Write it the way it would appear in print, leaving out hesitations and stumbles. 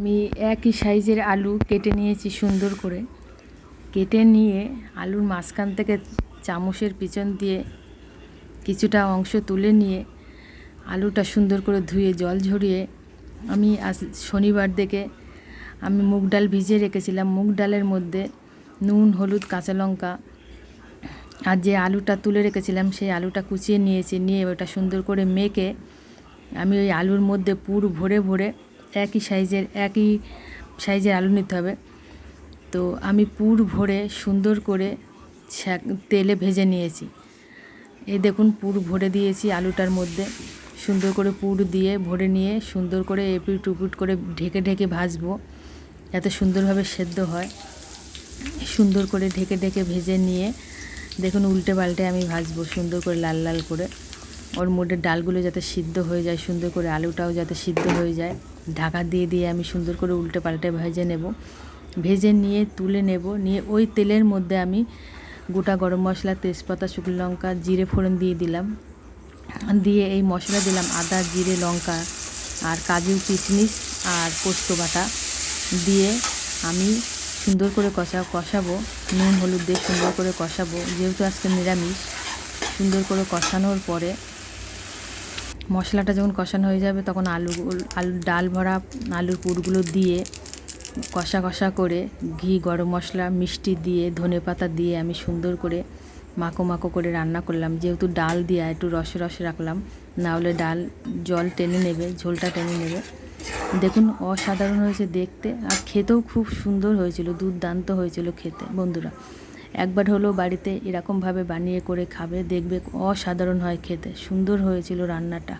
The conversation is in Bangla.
আমি একই সাইজের আলু কেটে নিয়েছি সুন্দর করে। কেটে নিয়ে আলুর মাঝখান থেকে চামচের পিছন দিয়ে কিছুটা অংশ তুলে নিয়ে আলুটা সুন্দর করে ধুয়ে জল ঝরিয়ে আমি আজ শনিবার দেখে আমি মুগ ডাল ভিজিয়ে রেখেছিলাম। মুগ ডালের মধ্যে নুন, হলুদ, কাঁচা লঙ্কা আর যে আলুটা তুলে রেখেছিলাম সেই আলুটা কুচিয়ে নিয়েছি। নিয়ে ওটা সুন্দর করে মেখে আমি ওই আলুর মধ্যে পুর ভরে ভরে একই সাইজের আলু নিতে হবে। তো আমি পুর ভরে সুন্দর করে তেলে ভেজে নিয়েছি। এই দেখুন পুর ভরে দিয়েছি আলুটার মধ্যে, সুন্দর করে পুর দিয়ে ভরে নিয়ে সুন্দর করে এপিট উপিট করে ঢেকে ঢেকে ভাজবো যাতে সুন্দরভাবে সেদ্ধ হয়। সুন্দর করে ঢেকে ঢেকে ভেজে নিয়ে দেখুন উল্টে পাল্টে আমি ভাজবো সুন্দর করে লাল লাল করে। ওর মধ্যে ডালগুলো যাতে সিদ্ধ হয়ে যায়, সুন্দর করে আলুটাও যাতে সিদ্ধ হয়ে যায়, ঢাকা দিয়ে দিয়ে আমি সুন্দর করে উল্টে পাল্টে ভেজে নেব। ভেজে নিয়ে তুলে নেব। নিয়ে ওই তেলের মধ্যে আমি গোটা গরম মশলা, তেজপাতা, শুকনো লঙ্কা, জিরে ফোড়ন দিয়ে দিলাম। দিয়ে এই মশলা দিলাম আদা, জিরে, লঙ্কা আর কাজু, কিশমিশ আর পোস্ত বাটা দিয়ে আমি সুন্দর করে কষাবো। নুন হলুদ দিয়ে সুন্দর করে কষাবো, যেহেতু আজকে নিরামিষ। সুন্দর করে কষানোর পরে মশলাটা যখন কষানো হয়ে যাবে তখন আলুর ডাল ভরা আলুর পুরগুলো দিয়ে কষা কষা করে ঘি, গরম মশলা, মিষ্টি দিয়ে ধনেপাতা দিয়ে আমি সুন্দর করে মাখো মাখো করে রান্না করলাম। যেহেতু ডাল দিয়ে একটু রসে রসে রাখলাম, না হলে ডাল জল টেনে নেবে, ঝোলটা টেনে নেবে। দেখুন অসাধারণ হয়েছে দেখতে, আর খেতেও খুব সুন্দর হয়েছিল, দুর্দান্ত হয়েছিল খেতে। বন্ধুরা একবার হলেও বাড়িতে এরকমভাবে বানিয়ে করে খাবে, দেখবে অসাধারণ হয় খেতে, সুন্দর হয়েছিল রান্নাটা।